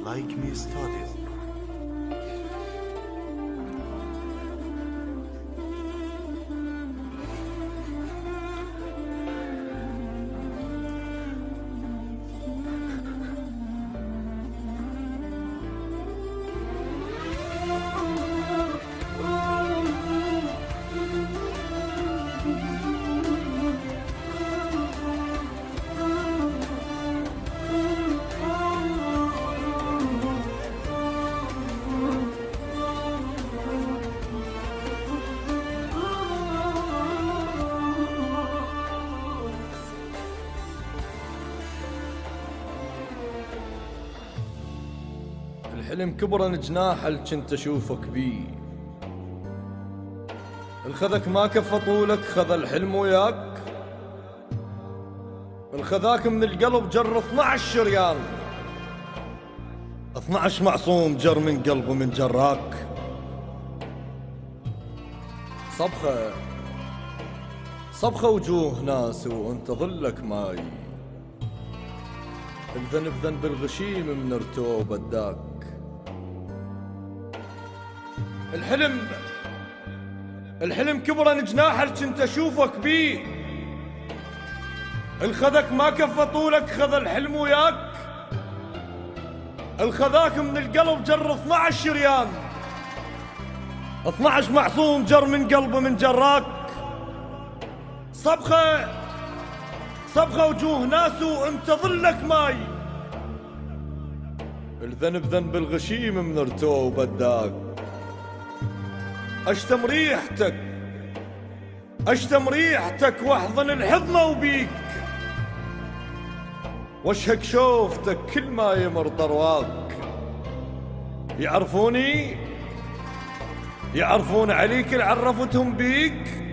Like Me Studies. الحلم كبرن جناح اللي كنت اشوفك بيه، الخذك ما كفى طولك خذ الحلم وياك، الخذاك من القلب جر 12 شريان، 12 معصوم جر من قلبه من جراك. صبخة وجوه ناس وانت ظلك ماي، الذنب ذنب الغشيم من رتوب بداك. الحلم كبرن جناح اللي كنت اشوفك بيه، الخذك ما كفى طولك خذ الحلم وياك، الخذاك من القلب جر 12 شريان، 12 معصوم جر من قلبه من جراك. صبخة وجوه ناس وانت ظلك ماي، الذنب ذنب الغشيم من رتوه وبداك. اشتم ريحتك واحضن الحضنة وبيك، واشهق شوفتك كل ما يمر ضرواك. يعرفون عليك اللي عرفتهم بيك،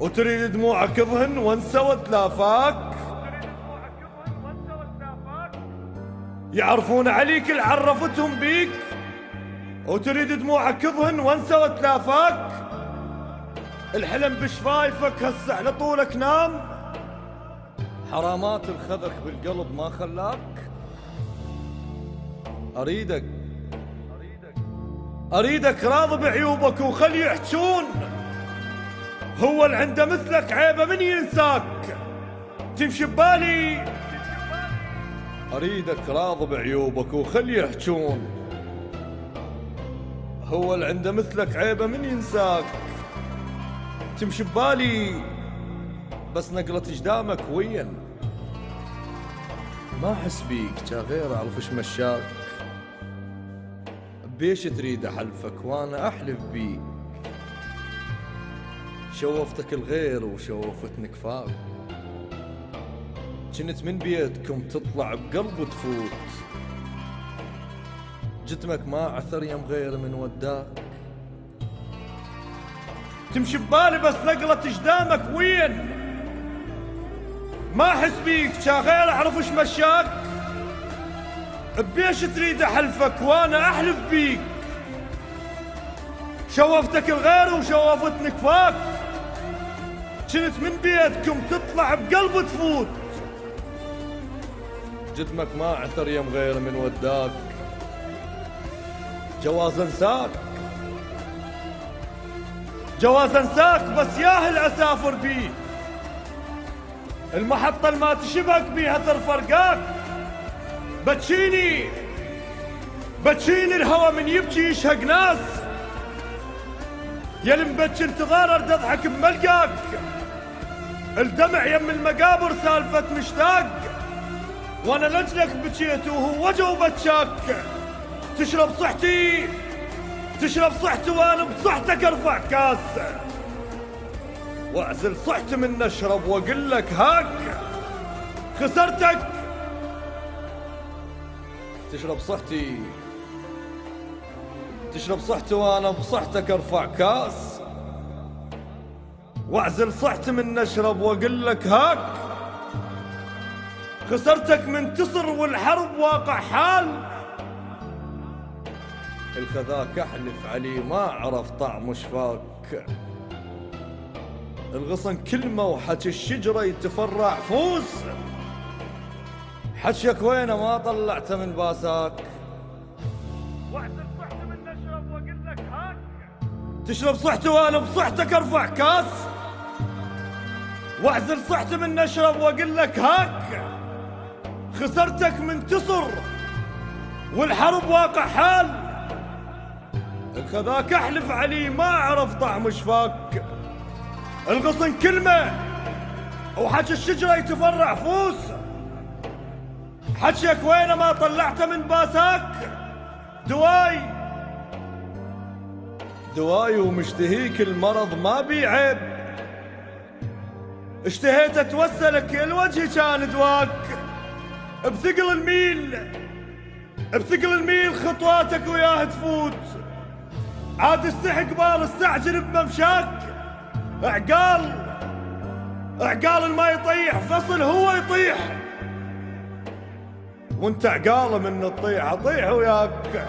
وتريد دموعك تظهن وانسوت لافاك. يعرفون عليك اللي عرفتهم بيك، وتريد دموعك تظهن وانسوت لافاك. الحلم بشفايفك هسه على طولك نام، حرامات الخذك بالقلب ما خلاك. أريدك راضي بعيوبك وخل يحجون، هو اللي عنده مثلك عيبه من ينساك. تمشي ببالي أريدك راضي بعيوبك وخل يحجون، هو اللي عنده مثلك عيبه من ينساك. تمشي ببالي بس نقلة جدامك وين، ما أحس بيك جا غير أعرف إيش مشاك. بيش تريد أحلفك وأنا أحلف بيك، شوفتك الغير وشوفتني كفاك. كنت من بيتكم تطلع بقلب وتفوت، جتمك ما عثر يم غير من وداك. تمشي ببالي بس نقلة جدامك وين، ما أحس بيك جا غير أعرف إيش مشاك. بيش تريد أحلفك وأنا أحلف بيك، شوفتك الغير وشوفتني كفاك. كنت من بيتكم تطلع بقلب تفوت، جدمك ما عثر يم غير من وداك. جواز انساك بس ياهل اسافر بيه، المحطة اللي ما تشبك بيها ترفرقاك. بتشيني الهوى من يبكي يشهق ناس، يا المبكي انتظار ارد اضحك بملقاك. الدمع يم المقابر سالفة مشتاق، وانا لجلك بكيت وهو وجه وبتشاك. تشرب صحتي وانا بصحتك ارفع كاس، واعزل صحتي من اشرب واقول لك هاك. خسرتك تشرب صحتي وانا بصحتك ارفع كاس، واعزل صحتي من اشرب واقول لك هاك. خسرتك من تصر والحرب واقع حال، الخذاك احلف علي ما عرف طعم شفاك. الغصن كلمة وحكي الشجرة يتفرع فوس، حشيك وينه ما طلعته من باساك؟ واعزل صحته من نشرب واقول لك هاك. تشرب صحته وانا بصحتك ارفع كاس؟ واعزل صحته من نشرب واقول لك هاك. خسرتك منتصر والحرب واقع حال. الخذاك احلف علي ما عرف طعم شفاك. الغصن كلمة وحكي الشجرة يتفرع فوس. حكيك وينه ما طلعته من باساك؟ دواي ومشتهيك المرض ما بي عيب. اشتهيت اتوسلك الوجه كان دواك. بثقل الميل خطواتك وياه تفوت. عاد استحي قبال استعجل بممشاك. عقال ما يطيح فصل هو يطيح. وانت عقاله من الطيح اطيح وياك.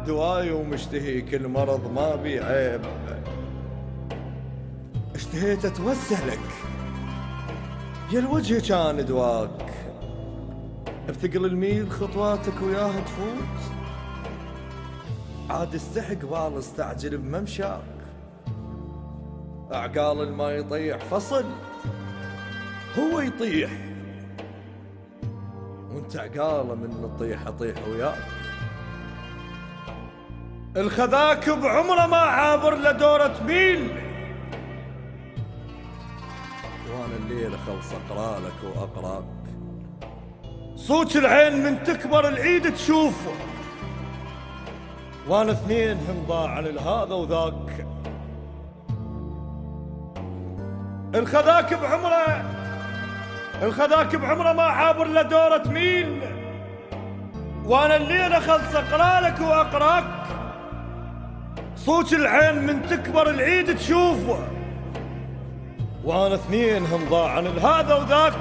دواي ومشتهيك المرض ما بي عيب. اشتهيت اتوسلك يا الوجه كان دواك. بثقل الميل خطواتك وياه تفوت. عاد استحي قبال استعجل بممشاك. عقال ما يطيح فصل هو يطيح. وانت عقاله من الطيح اطيح وياك. الخذاك بعمره ما عابر لدورة ميل. وانا الليلة خلص اقرالك واقراك. صوت العين من تكبر العيد تشوفه. وانا اثنين هم ضاع لهذا وذاك. الخذاك بعمره ما عابر لدورة ميل. وانا الليلة خلص اقرالك واقراك. صوت العين من تكبر العيد تشوفه. وانا اثنين هم ضاع لهذا وذاك.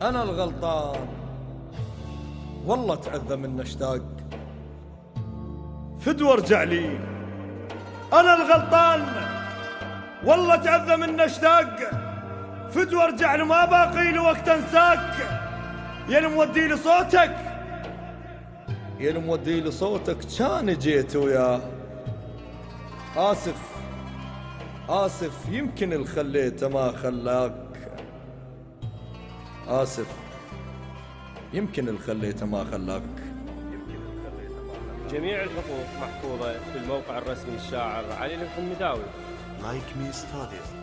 انا الغلطان والله تعذى من اشتاق. فدوى ارجع لي. انا الغلطان والله تعذى من اشتاق. فدوى ارجع لي ما باقي لي وقت انساك. يا المودي لي صوتك يا المودي لي صوتك كان جيت وياه. آسف يمكن الخليته ما خلاك. آسف يمكن الخليته ما خلاك. جميع الحقوق محفوظة في الموقع الرسمي للشاعر علي المداوي. Like Me Studies